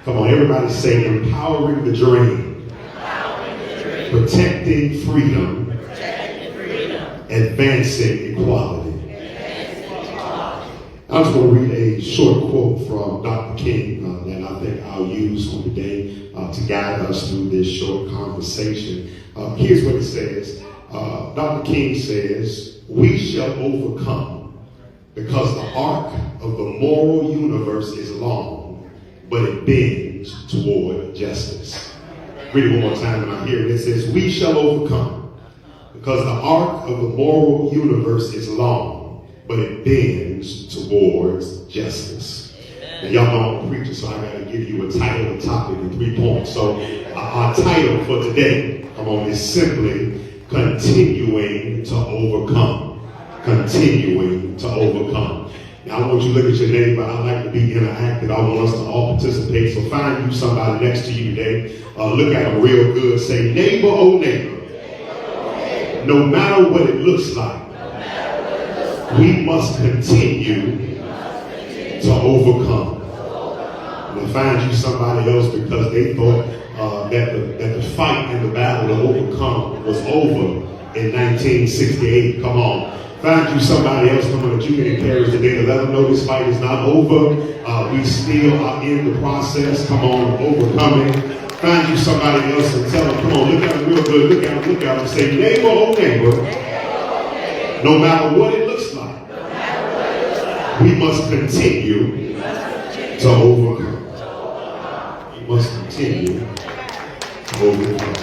Come on, everybody say empowering the dream, protecting freedom, advancing equality. I'm just going to read a short quote from Dr. King that I think I'll use on today to guide us through this short conversation. Here's what it says. Dr. King says, "We shall overcome because the arc of the moral universe is long, but it bends toward justice." Read it one more time and I hear it. It says, "We shall overcome because the arc of the moral universe is long, but it bends towards justice." And y'all know I'm a preacher, so I got to give you a title, a topic, and 3 points. So our title for today, come on, is simply Continuing to Overcome. Continuing to Overcome. Now, I want you to look at your neighbor. I like to be interactive. I want us to all participate. So find you somebody next to you today. Look at them real good. Say, "Neighbor, oh neighbor, no matter what it looks like, we must continue to overcome." And find you somebody else because they thought that the fight and the battle to overcome was over in 1968. Come on. Find you somebody else, come on, that you can encourage today to let them know this fight is not over. We still are in the process. Come on, overcoming. Find you somebody else and tell them, come on, look at them real good. Look at them and say, "Neighbor, oh neighbor, no matter what it looks like, we must continue to overcome." We must continue to overcome.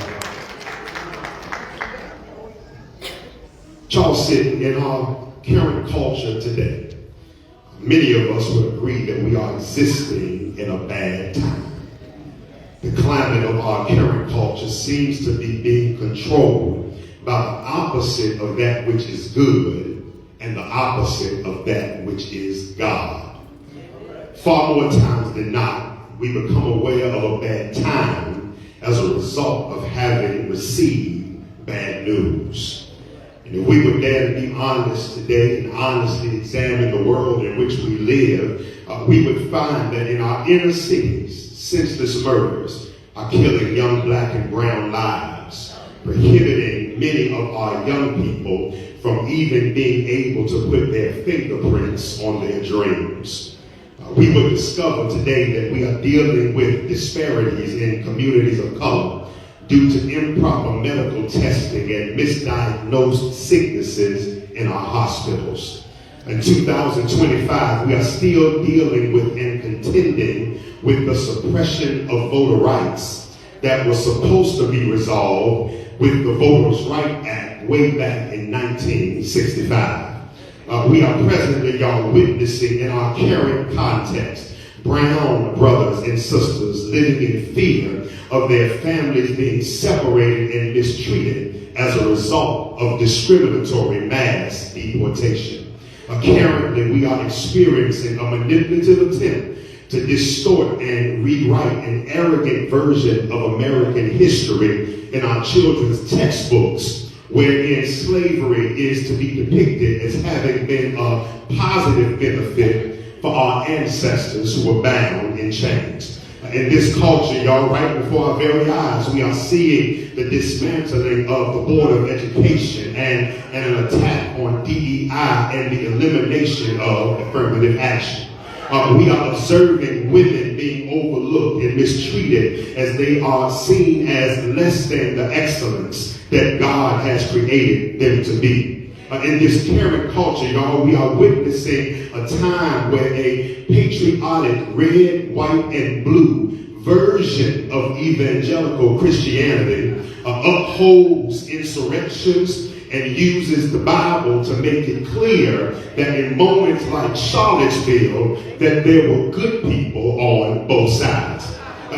Charles said, in our current culture today, many of us would agree that we are existing in a bad time. The climate of our current culture seems to be being controlled by the opposite of that which is good and the opposite of that which is God. Far more times than not, we become aware of a bad time as a result of having received bad news. And if we would dare to be honest today and honestly examine the world in which we live, we would find that in our inner cities, senseless murders are killing young black and brown lives, prohibiting many of our young people from even being able to put their fingerprints on their dreams. We would discover today that we are dealing with disparities in communities of color due to improper medical testing and misdiagnosed sicknesses in our hospitals. In 2025, we are still dealing with and contending with the suppression of voter rights that was supposed to be resolved with the Voters' Right Act way back in 1965. We are presently, y'all, witnessing in our current context brown brothers and sisters living in fear of their families being separated and mistreated as a result of discriminatory mass deportation. Currently, we are experiencing a manipulative attempt to distort and rewrite an arrogant version of American history in our children's textbooks, wherein slavery is to be depicted as having been a positive benefit for our ancestors who were bound in chains. In this culture, y'all, right before our very eyes, we are seeing the dismantling of the Board of Education and an attack on DEI and the elimination of affirmative action. We are observing women being overlooked and mistreated as they are seen as less than the excellence that God has created them to be. In this current culture, y'all, we are witnessing a time where a patriotic red, white, and blue version of evangelical Christianity upholds insurrections and uses the Bible to make it clear that in moments like Charlottesville, that there were good people on both sides.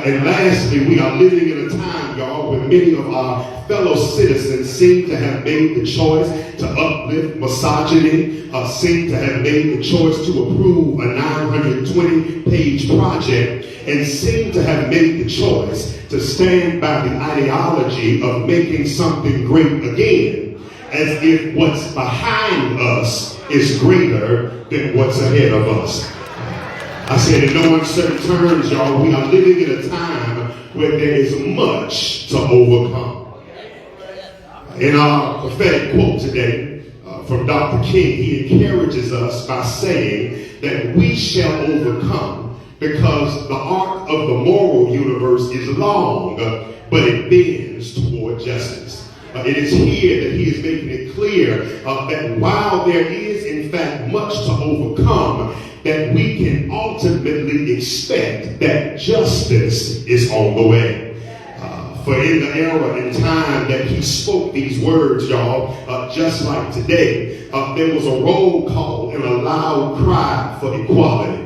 And lastly, we are living in a time, y'all, where many of our fellow citizens seem to have made the choice to uplift misogyny, seem to have made the choice to approve a 920-page project, and seem to have made the choice to stand by the ideology of making something great again, as if what's behind us is greater than what's ahead of us. I said in no uncertain terms, y'all, we are living in a time where there is much to overcome. In our prophetic quote today from Dr. King, he encourages us by saying that we shall overcome because the arc of the moral universe is long, but it bends toward justice. It is here that he is making it clear that while there is in fact much to overcome, that we can ultimately expect that justice is on the way. For in the era and time that he spoke these words, y'all, just like today, there was a roll call and a loud cry for equality.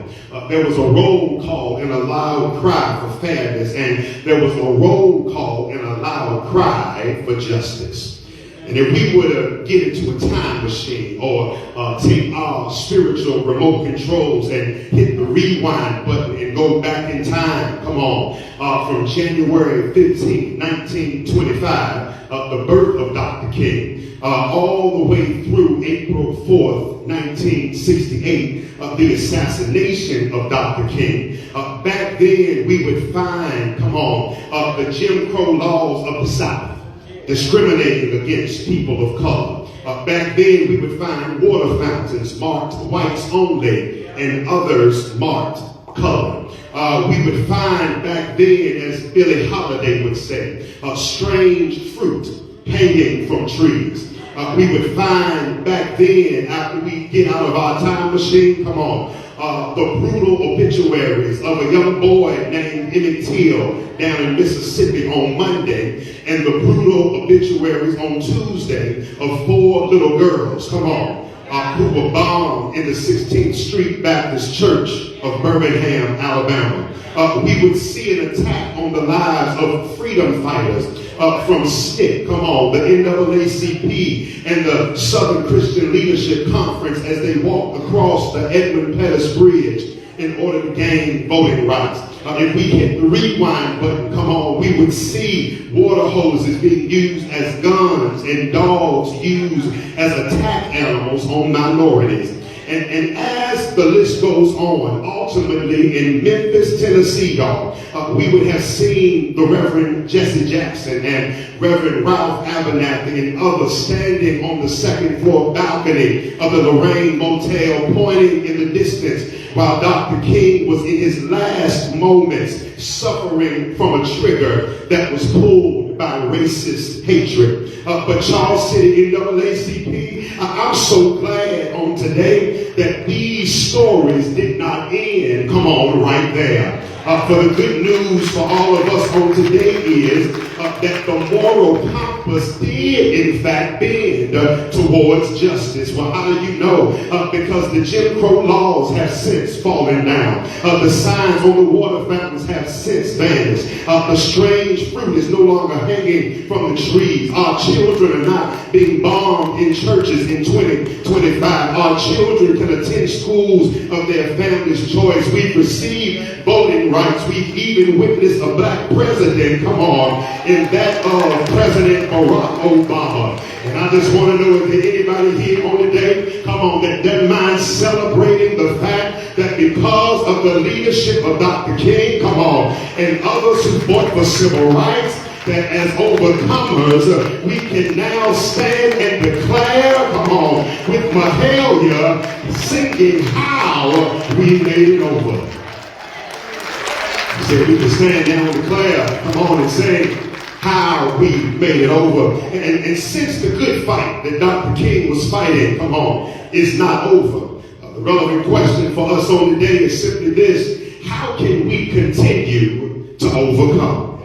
There was a roll call and a loud cry for fairness, and there was a roll call and a loud cry for justice. And if we were to get into a time machine or take our spiritual remote controls and hit the rewind button and go back in time, come on, from January 15, 1925, the birth of Dr. King, all the way through April 4th, 1968, the assassination of Dr. King. Back then, we would find, come on, the Jim Crow laws of the South discriminating against people of color. Back then, we would find water fountains marked whites only and others marked color. We would find back then, as Billie Holiday would say, strange fruit hanging from trees. We would find back then, after we get out of our time machine, come on, the brutal obituaries of a young boy named Emmett Till down in Mississippi on Monday, and the brutal obituaries on Tuesday of 4 little girls, come on, who were bombed in the 16th Street Baptist Church of Birmingham, Alabama. We would see an attack on the lives of freedom fighters from SNCC, come on, the NAACP and the Southern Christian Leadership Conference as they walked across the Edmund Pettus Bridge in order to gain voting rights. If we hit the rewind button, come on, we would see water hoses being used as guns and dogs used as attack animals on minorities. And as the list goes on, ultimately in Memphis, Tennessee, y'all, we would have seen the Reverend Jesse Jackson and Reverend Ralph Abernathy and others standing on the second floor balcony of the Lorraine Motel, pointing in the distance while Dr. King was in his last moments suffering from a trigger that was pulled by racist hatred. But y'all sitting in NAACP, I'm so glad on today that these stories did not end, come on, right there. For the good news for all of us on today is that the moral compass did in fact bend towards justice. Well, how do you know? Because the Jim Crow laws have since fallen down. The signs on the water fountains have since vanished. The strange fruit is no longer hanging from the trees. Our children are not being bombed in churches in 2025. Our children can attend schools of their family's choice. We've received voting rights. We've even witnessed a black president, come on, in that of President Barack Obama. And I just want to know if there's anybody here on today, come on, that doesn't mind celebrating the fact that because of the leadership of Dr. King, come on, and others who fought for civil rights, that as overcomers, we can now stand and declare, come on, with Mahalia singing how we made it over. Said we can stand down and declare, come on, and say how we made it over. And since the good fight that Dr. King was fighting, come on, is not over, the relevant question for us on today is simply this: how can we continue to overcome?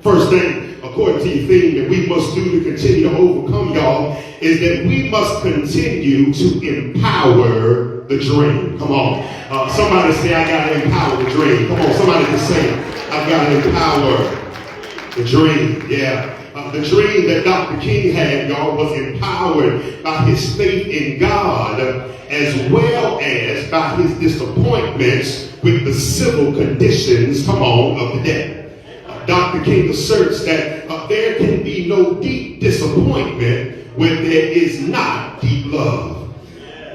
First thing, according to your theme, that we must do to continue to overcome, y'all, is that we must continue to empower the dream. Come on. Somebody say, I got to empower the dream. Come on, somebody just say, I've got to empower the dream. Yeah. The dream that Dr. King had, y'all, was empowered by his faith in God as well as by his disappointments with the civil conditions, come on, of the day. Dr. King asserts that there can be no deep disappointment when there is not deep love.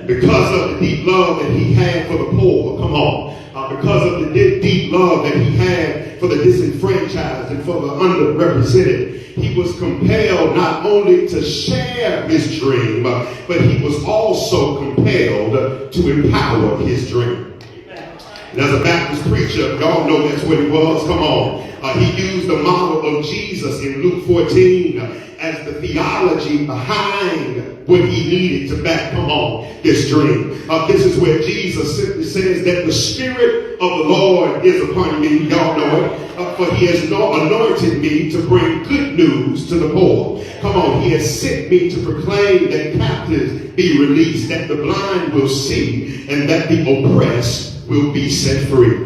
Because of the deep love that he had for the poor, come on, because of the deep love that he had for the disenfranchised and for the underrepresented, he was compelled not only to share his dream, but he was also compelled to empower his dream. And as a Baptist preacher, y'all know that's what he was. Come on. He used the model of Jesus in Luke 14 as the theology behind what he needed to back, come on, this dream. This is where Jesus simply says that the Spirit of the Lord is upon me. Y'all know it. For he has anointed me to bring good news to the poor. Come on, he has sent me to proclaim that captives be released, that the blind will see, and that the oppressed will be set free.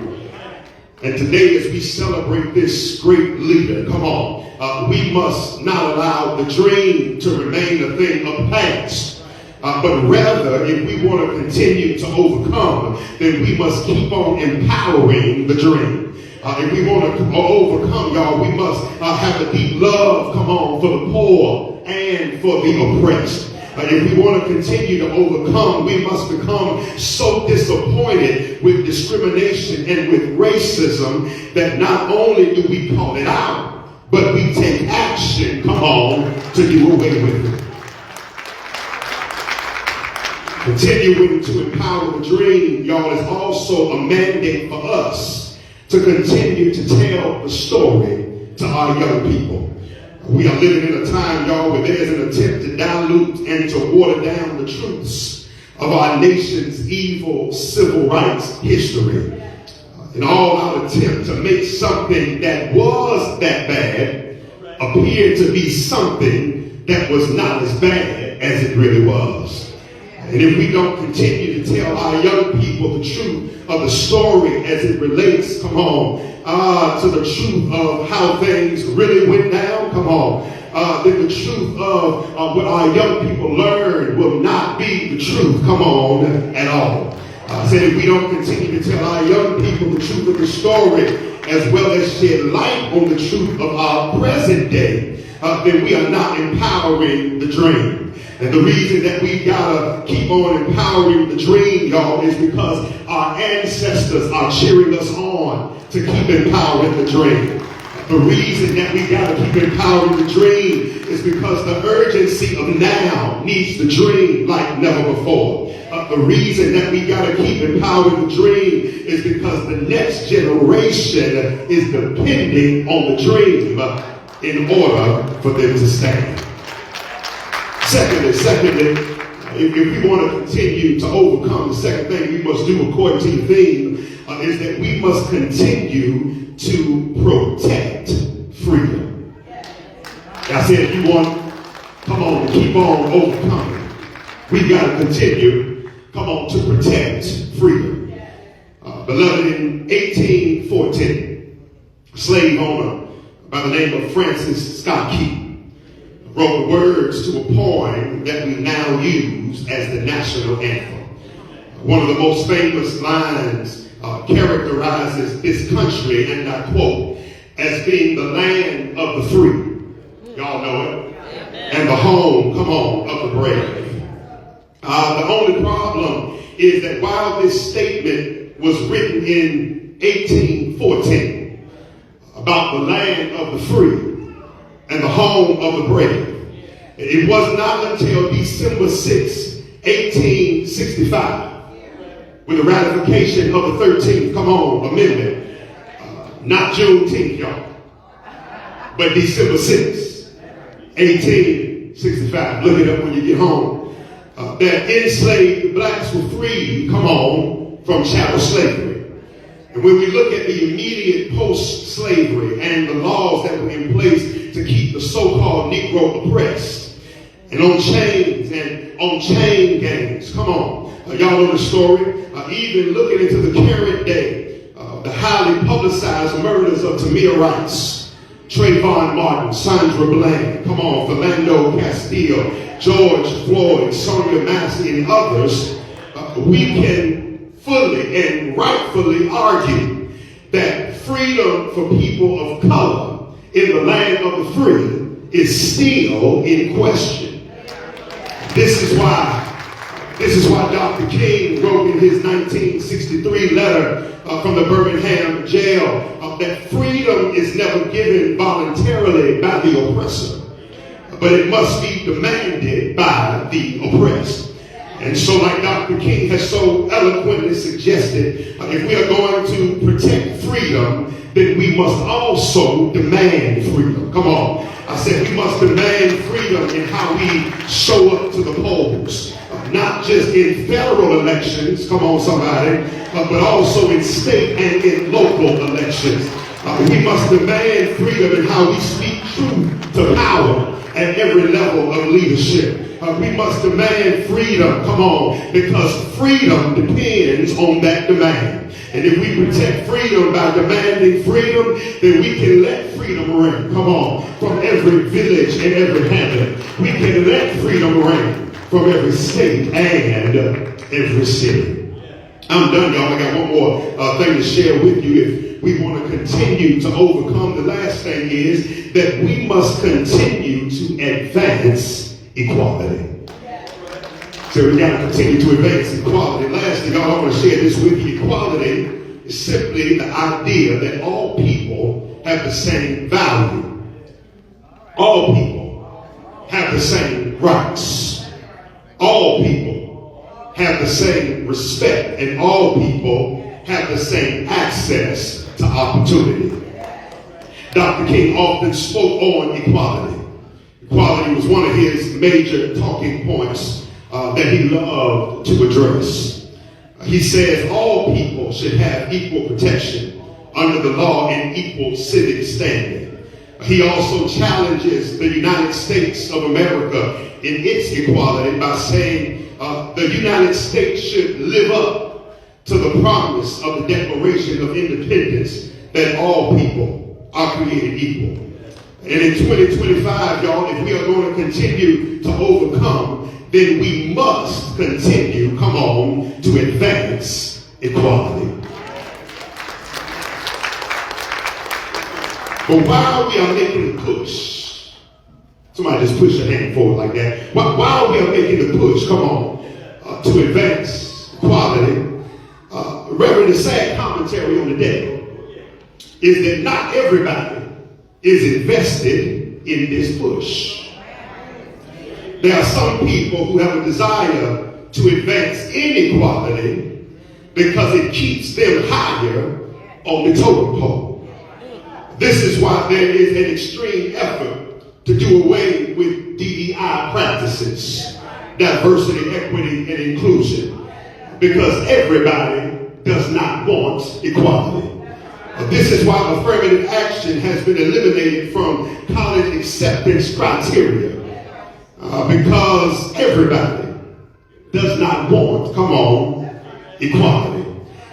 And today, as we celebrate this great leader, come on, we must not allow the dream to remain a thing of the past. But rather, if we want to continue to overcome, then we must keep on empowering the dream. If we want to overcome, y'all, we must have a deep love, come on, for the poor and for the oppressed. If we want to continue to overcome, we must become so disappointed with discrimination and with racism that not only do we call it out, but we take action, come on, to do away with it. Continuing to empower the dream, y'all, is also a mandate for us to continue to tell the story to our young people. We are living in a time, y'all, where there's an attempt to dilute and to water down the truths of our nation's evil civil rights history. In all our attempt to make something that was that bad appear to be something that was not as bad as it really was. And if we don't continue to tell our young people the truth of the story as it relates, come on, to the truth of how things really went down, come on, then the truth of what our young people learned will not be the truth, come on, at all. Said if we don't continue to tell our young people the truth of the story as well as shed light on the truth of our present day, then we are not empowering the dream. And the reason that we gotta keep on empowering the dream, y'all, is because our ancestors are cheering us on to keep empowering the dream. The reason that we gotta keep empowering the dream is because the urgency of now needs the dream like never before. The reason that we gotta keep empowering the dream is because the next generation is depending on the dream in order for them to stand. Secondly, if we want to continue to overcome, the second thing we must do according to the theme is that we must continue to protect freedom. I said if you want, come on, to keep on overcoming, we got to continue, come on, to protect freedom. Beloved, in 1814, a slave owner by the name of Francis Scott Key wrote the words to a poem that we now use as the national anthem. One of the most famous lines characterizes this country, and I quote, as being the land of the free. Y'all know it. And the home, come on, of the brave. The only problem is that while this statement was written in 1814 about the land of the free and the home of the brave, it was not until December 6, 1865, with the ratification of the 13th, come on, amendment, not Juneteenth, y'all, but December 6, 1865, look it up when you get home, that enslaved blacks were freed, come on, from chattel slavery. And when we look at the immediate post-slavery and the laws that were in place to keep the so-called Negro oppressed and on chains and on chain gangs, come on, y'all know the story. Even looking into the current day, the highly publicized murders of Tamir Rice, Trayvon Martin, Sandra Bland, come on, Philando Castile, George Floyd, Sonia Massey, and others, we can fully and rightfully argue that freedom for people of color in the land of the free is still in question. This is why This is why Dr. King wrote in his 1963 letter from the Birmingham jail that freedom is never given voluntarily by the oppressor, but it must be demanded by the oppressed. And so, like Dr. King has so eloquently suggested, if we are going to protect freedom, then we must also demand freedom. Come on. I said we must demand freedom in how we show up to the polls. Not just in federal elections, come on somebody, but also in state and in local elections. We must demand freedom in how we speak truth to power at every level of leadership. We must demand freedom, come on, because freedom depends on that demand. And if we protect freedom by demanding freedom, then we can let freedom reign, come on, from every village and every hamlet. We can let freedom reign from every state and every city. I'm done, y'all. I got one more thing to share with you. If we want to continue to overcome, the last thing is that we must continue to advance equality. So we got to continue to advance equality. Lastly, y'all, I want to share this with you. Equality is simply the idea that all people have the same value. All people have the same rights. All people have the same respect, and all people have the same access to opportunity. Dr. King often spoke on equality. Equality was one of his major talking points that he loved to address. He says all people should have equal protection under the law and equal civic standing. He also challenges the United States of America in its equality by saying the United States should live up to the promise of the Declaration of Independence that all people are created equal. And in 2025, y'all, if we are going to continue to overcome, then we must continue, come on, to advance equality. But while we are making the push, somebody just push your hand forward like that. While we are making the push, come on, to advance equality, Reverend, the sad commentary on the day is that not everybody is invested in this push. There are some people who have a desire to advance inequality because it keeps them higher on the totem pole. This is why there is an extreme effort to do away with DEI practices, diversity, equity, and inclusion, because everybody does not want equality. This is why affirmative action has been eliminated from college acceptance criteria, because everybody does not want, come on, equality.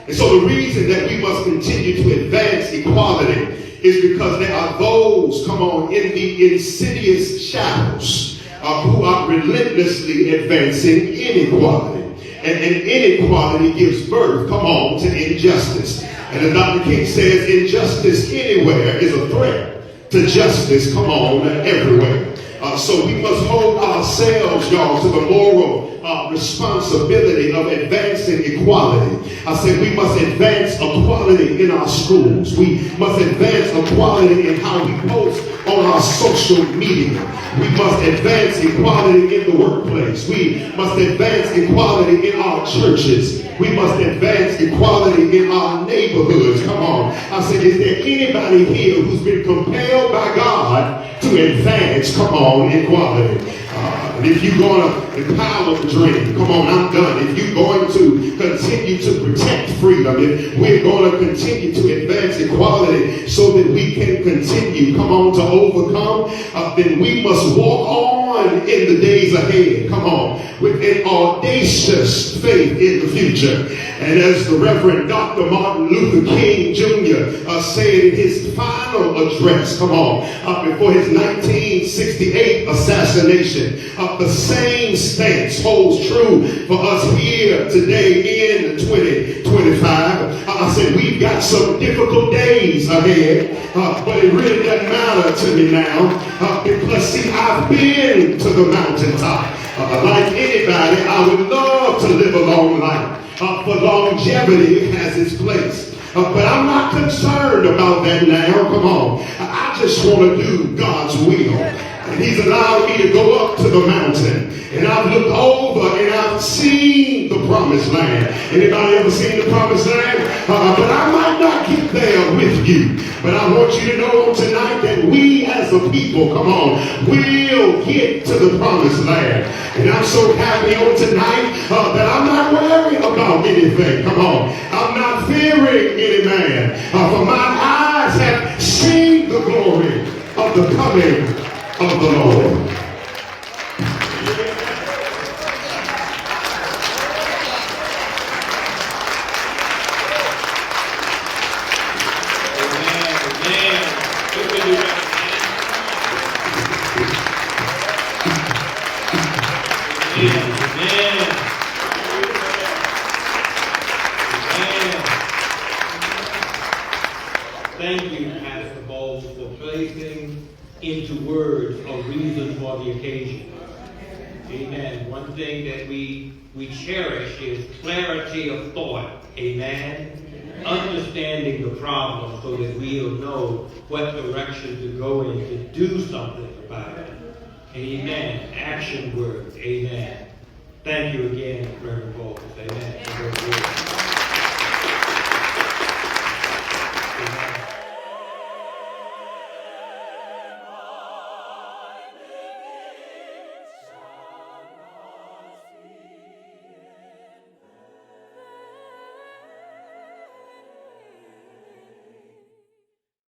And so the reason that we must continue to advance equality is because there are those, come on, in the insidious shadows who are relentlessly advancing inequality. And inequality gives birth, come on, to injustice. And as Dr. King says, injustice anywhere is a threat to justice, come on, everywhere. So we must hold ourselves, y'all, to the moral responsibility of advancing equality. I said we must advance equality in our schools. We must advance equality in how we post on our social media. We must advance equality in the workplace. We must advance equality in our churches. We must advance equality in our neighborhoods. Come on. I said, is there anybody here who's been compelled by God to advance, come on, equality? And if you're going to empower the dream, come on, I'm done. If you're going to continue to protect freedom, if we're going to continue to advance equality so that we can continue, come on, to overcome, then we must walk on in the days ahead, come on, with an audacious faith in the future. And as the Reverend Dr. Martin Luther King Jr. Said in his final address, come on, before his 1968 assassination, the same stance holds true for us here today in into 2025. I said, we've got some difficult days ahead, but it really doesn't matter to me now because, see, I've been to the mountaintop. Like anybody, I would love to live a long life, for longevity has its place. But I'm not concerned about that now. Come on. I just want to do God's will. And he's allowed me to go up to the mountain. And I've looked over and I've seen the promised land. Anybody ever seen the promised land? But I might not get there with you. But I want you to know tonight that we as a people, come on, will get to the promised land. And I'm so happy on tonight that I'm not worried about anything. Come on. I'm not fearing any man. For my eyes have seen the glory of the coming of the Lord. Thank you, Pastor Bowles, for placing into words a reason for the occasion. Amen. One thing that we cherish is clarity of thought. Amen. Understanding the problem so that we'll know what direction to go in to do something about it. Amen. Action words. Amen. Thank you again, Reverend Bowles. Amen.